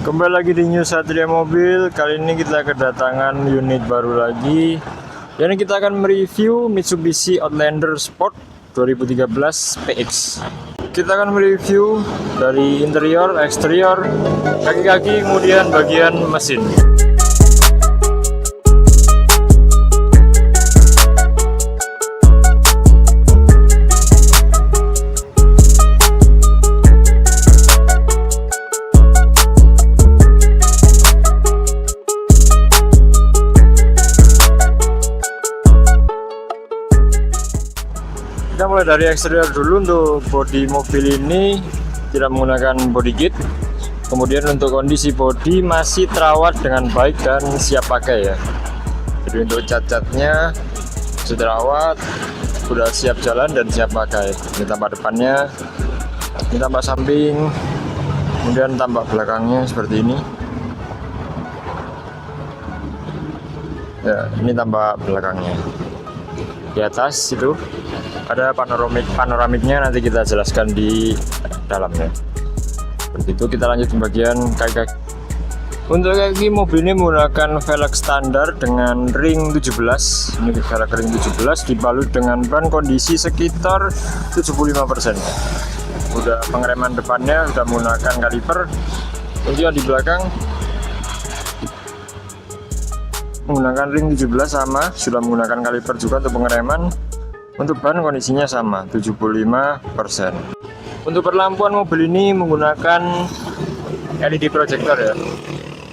Kembali lagi di New Satria Mobil. Kali ini kita kedatangan unit baru lagi. Dan kita akan mereview Mitsubishi Outlander Sport 2013 PX. Kita akan mereview dari interior, eksterior, kaki-kaki, kemudian bagian mesin. Kita mulai dari eksterior dulu. Untuk bodi mobil ini tidak menggunakan body kit. Kemudian untuk kondisi bodi masih terawat dengan baik dan siap pakai ya. Jadi untuk cat-catnya sudah terawat, sudah siap jalan dan siap pakai. Ini tampak depannya, ini tampak samping, kemudian tampak belakangnya seperti ini. Ya, ini tampak belakangnya. Di atas itu ada panoramiknya, nanti kita jelaskan di dalamnya. Seperti itu. Kita lanjut ke bagian kaki-kaki. Untuk kaki mobil ini menggunakan velg standar dengan ring 17. Ini velg ring 17 dibalut dengan ban kondisi sekitar 75%. Udah pengereman depannya sudah menggunakan kaliper. Untuk yang di belakang menggunakan ring 17 sama, sudah menggunakan kaliper juga untuk pengereman. Untuk ban kondisinya sama, 75%. Untuk perlampuan mobil ini menggunakan LED projector ya.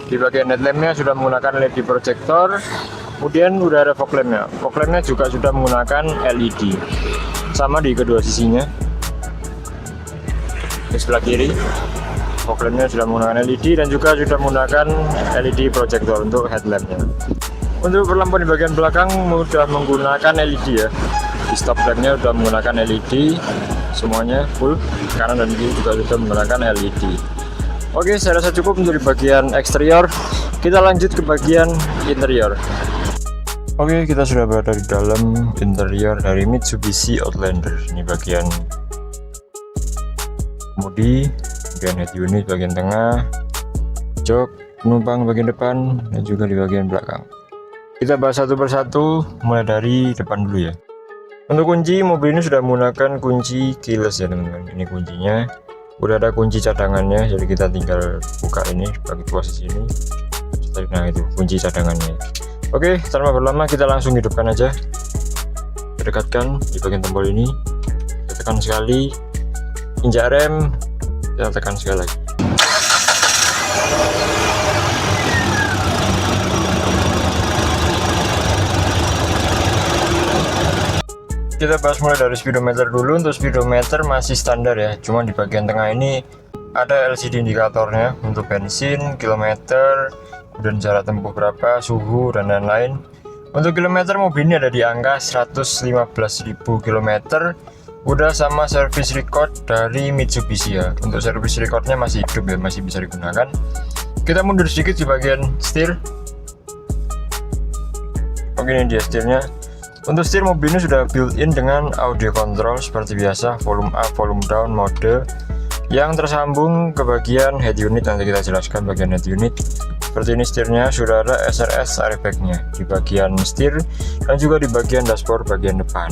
Di bagian headlampnya sudah menggunakan LED projector. Kemudian udah ada fog lampnya. Fog lampnya juga sudah menggunakan LED. Sama di kedua sisinya. Di sebelah kiri fog lampnya sudah menggunakan LED dan juga sudah menggunakan LED projector untuk headlampnya. Untuk perlampuan di bagian belakang sudah menggunakan LED ya. Di stop lampnya sudah menggunakan LED, semuanya full, kanan dan kiri juga sudah menggunakan LED. Oke, saya rasa cukup untuk di bagian eksterior. Kita lanjut ke bagian interior. Oke, kita sudah berada di dalam interior dari Mitsubishi Outlander. Ini bagian kemudi, bagian head unit bagian tengah, jok penumpang bagian depan, dan juga di bagian belakang. Kita bahas satu persatu, mulai dari depan dulu ya. Untuk kunci, mobil ini sudah menggunakan kunci keyless ya teman-teman. Ini kuncinya, udah ada kunci cadangannya, jadi kita tinggal buka ini bagi posisi ini. Nah itu kunci cadangannya. Oke, tanpa berlama kita langsung hidupkan aja. Kita dekatkan di bagian tombol ini, kita tekan sekali, injak rem, kita tekan sekali lagi. Kita bahas mulai dari speedometer dulu. Untuk speedometer masih standar ya, cuma di bagian tengah ini ada LCD indikatornya untuk bensin, kilometer, dan jarak tempuh berapa, suhu, dan lain-lain. Untuk kilometer mobil ini ada di angka 115.000 km. Udah sama service record dari Mitsubishi ya. Untuk service recordnya masih hidup ya, masih bisa digunakan. Kita mundur sedikit di bagian setir. Oke, ini dia setirnya. Untuk setir mobil ini sudah built-in dengan audio control seperti biasa, volume up, volume down mode yang tersambung ke bagian head unit. Nanti kita jelaskan bagian head unit. Seperti ini setirnya, sudah ada SRS airbag-nya di bagian setir dan juga di bagian dashboard bagian depan.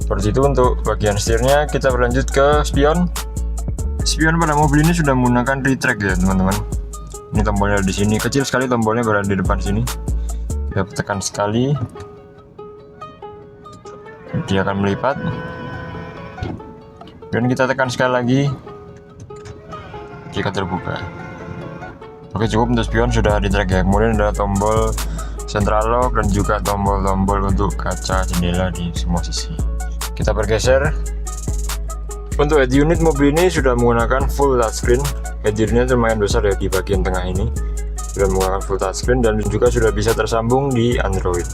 Seperti itu untuk bagian setirnya. Kita berlanjut ke spion. Spion pada mobil ini sudah menggunakan retract ya teman-teman. Ini tombolnya di sini, kecil sekali tombolnya, berada di depan sini. Kita tekan sekali, dia akan melipat, dan kita tekan sekali lagi, jika terbuka. Oke, cukup untuk spion, sudah di track ya. Kemudian ada tombol central lock dan juga tombol-tombol untuk kaca jendela di semua sisi. Kita bergeser. Untuk head unit mobil ini sudah menggunakan full touchscreen. Head unitnya lumayan besar ya di bagian tengah ini. Sudah menggunakan full touchscreen dan juga sudah bisa tersambung di Android.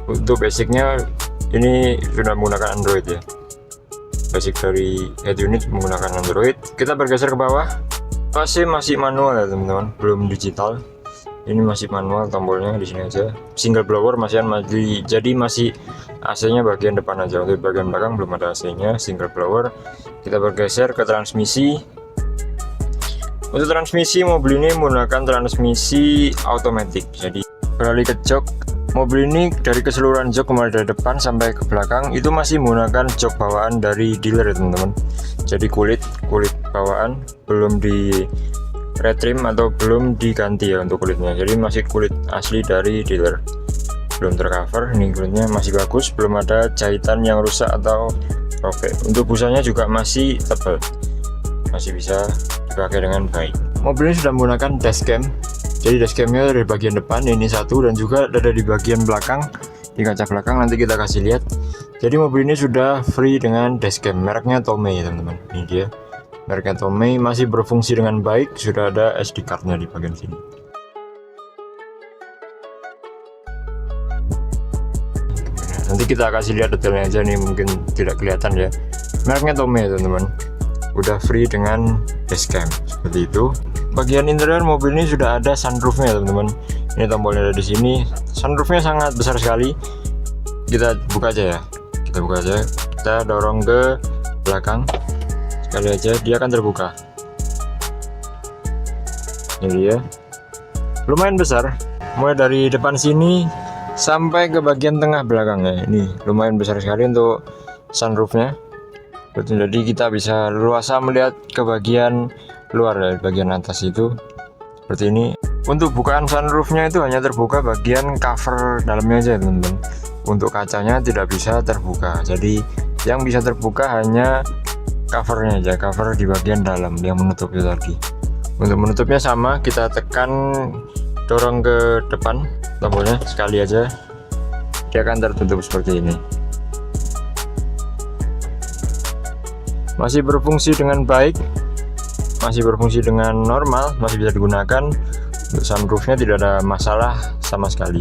Untuk basicnya ini sudah menggunakan Android ya. Basic dari head unit menggunakan Android. Kita bergeser ke bawah. AC masih manual ya teman-teman, belum digital. Ini masih manual, tombolnya di sini aja. Single blower masih, jadi masih AC-nya bagian depan aja. Untuk bagian belakang belum ada AC-nya, single blower. Kita bergeser ke transmisi. Untuk transmisi, mobil ini menggunakan transmisi otomatis. Jadi beralih ke jok, mobil ini dari keseluruhan jok mulai dari depan sampai ke belakang itu masih menggunakan jok bawaan dari dealer ya teman-teman. Jadi kulit bawaan belum di retrim atau belum diganti ya untuk kulitnya. Jadi masih kulit asli dari dealer, belum tercover. Ini kulitnya masih bagus, belum ada jahitan yang rusak atau robek. Untuk busanya juga masih tebal, masih bisa dipakai dengan baik. Mobil ini sudah menggunakan dashcam. Jadi dashcamnya dari bagian depan ini satu, dan juga ada di bagian belakang di kaca belakang, nanti kita kasih lihat. Jadi mobil ini sudah free dengan dashcam, mereknya Tomei ya teman-teman. Ini dia mereknya Tomei, masih berfungsi dengan baik, sudah ada SD cardnya di bagian sini. Nanti kita kasih lihat detailnya aja nih, mungkin tidak kelihatan ya. Mereknya Tomei teman-teman, udah free dengan dashcam seperti itu. Bagian interior mobil ini sudah ada sunroofnya teman-teman. Ini tombolnya ada di sini. Sunroofnya sangat besar sekali. Kita buka aja ya. Kita dorong ke belakang. Sekali aja dia akan terbuka. Ini dia. Lumayan besar. Mulai dari depan sini sampai ke bagian tengah belakangnya. Ini lumayan besar sekali untuk sunroofnya. Jadi kita bisa luasa melihat ke bagian luar dari bagian atas itu seperti ini. Untuk bukaan sunroofnya itu hanya terbuka bagian cover dalamnya aja teman-teman. Untuk kacanya tidak bisa terbuka, jadi yang bisa terbuka hanya covernya aja, cover di bagian dalam yang menutup itu tadi. Untuk menutupnya sama, kita tekan, dorong ke depan tombolnya sekali aja, dia akan tertutup seperti ini. Masih berfungsi dengan baik, masih berfungsi dengan normal, masih bisa digunakan. Untuk sunroofnya tidak ada masalah sama sekali,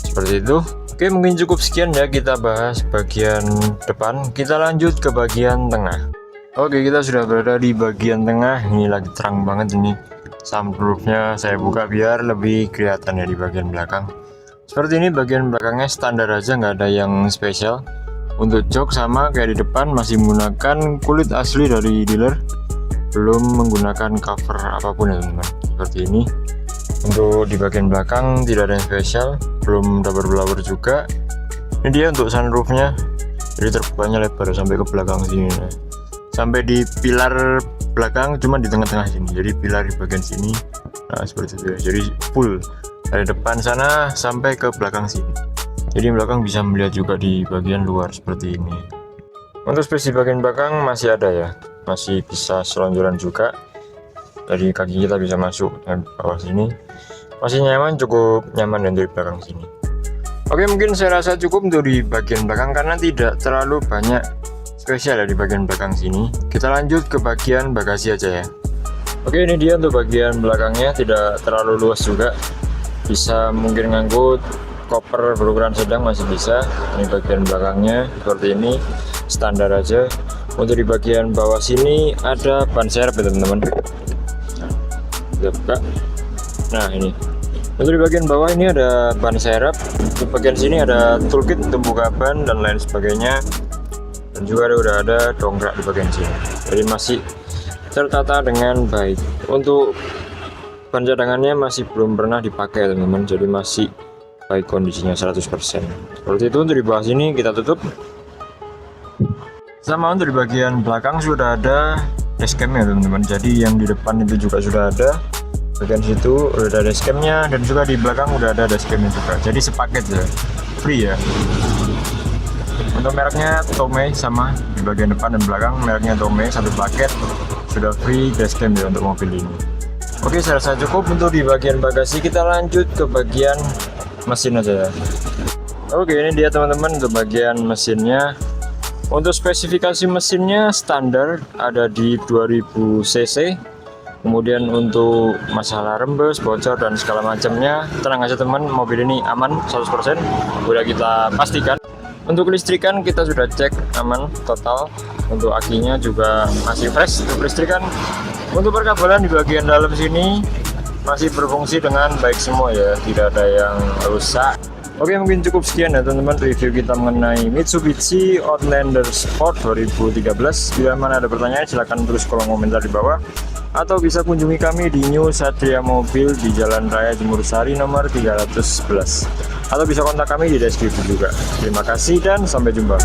seperti itu. Oke, mungkin cukup sekian ya kita bahas bagian depan. Kita lanjut ke bagian tengah. Oke, kita sudah berada di bagian tengah. Ini lagi terang banget ini. Sunroofnya saya buka biar lebih kelihatan ya di bagian belakang. Seperti ini bagian belakangnya standar aja, nggak ada yang spesial. Untuk jok sama kayak di depan, masih menggunakan kulit asli dari dealer, belum menggunakan cover apapun ya teman-teman. Seperti ini. Untuk di bagian belakang tidak ada yang spesial, belum rubber blower juga. Ini dia untuk sunroofnya, jadi terbukanya lebar sampai ke belakang sini ya. Sampai di pilar belakang, cuma di tengah-tengah sini, jadi pilar di bagian sini. Nah seperti itu ya, jadi full dari depan sana sampai ke belakang sini. Jadi belakang bisa melihat juga di bagian luar seperti ini. Untuk space di bagian belakang masih ada ya, masih bisa selonjoran juga. Dari kaki kita bisa masuk ke bawah sini, masih nyaman, cukup nyaman dari belakang sini. Oke, mungkin saya rasa cukup untuk di bagian belakang karena tidak terlalu banyak spesial dari bagian belakang sini. Kita lanjut ke bagian bagasi aja ya. Oke, ini dia untuk bagian belakangnya, tidak terlalu luas juga, bisa mungkin ngangkut koper berukuran sedang masih bisa. Ini bagian belakangnya seperti ini, standar aja. Untuk di bagian bawah sini ada ban serep ya teman-teman. Kita buka. Nah ini untuk di bagian bawah ini ada ban serep, di bagian sini ada toolkit untuk buka ban dan lain sebagainya, dan juga udah ada dongkrak di bagian sini, jadi masih tertata dengan baik. Untuk ban cadangannya masih belum pernah dipakai teman-teman, jadi masih baik kondisinya 100%. Seperti itu. Untuk di bawah sini kita tutup. Sama untuk di bagian belakang sudah ada dashcamnya teman-teman, jadi yang di depan itu juga sudah ada, bagian situ udah ada dashcamnya, dan juga di belakang udah ada dashcamnya juga, jadi sepaket ya, free ya. Untuk mereknya Tomei, sama di bagian depan dan belakang mereknya Tomei, satu paket, sudah free dashcam ya untuk mobil ini. Oke, saya rasa cukup untuk di bagian bagasi. Kita lanjut ke bagian mesin aja ya. Oke, ini dia teman-teman untuk bagian mesinnya. Untuk spesifikasi mesinnya standar ada di 2000 cc. Kemudian untuk masalah rembes, bocor dan segala macamnya, tenang aja teman, mobil ini aman 100%, udah kita pastikan. Untuk kelistrikan kita sudah cek aman total. Untuk akinya juga masih fresh untuk kelistrikan. Untuk perkabelan di bagian dalam sini masih berfungsi dengan baik semua ya, tidak ada yang rusak. Oke, mungkin cukup sekian ya teman-teman review kita mengenai Mitsubishi Outlander Sport 2013. Bila mana ada pertanyaan silahkan tulis kolom komentar di bawah. atau bisa kunjungi kami di New Satria Mobil di Jalan Raya Jemur Sari nomor 311, atau bisa kontak kami di deskripsi juga. Terima kasih dan sampai jumpa.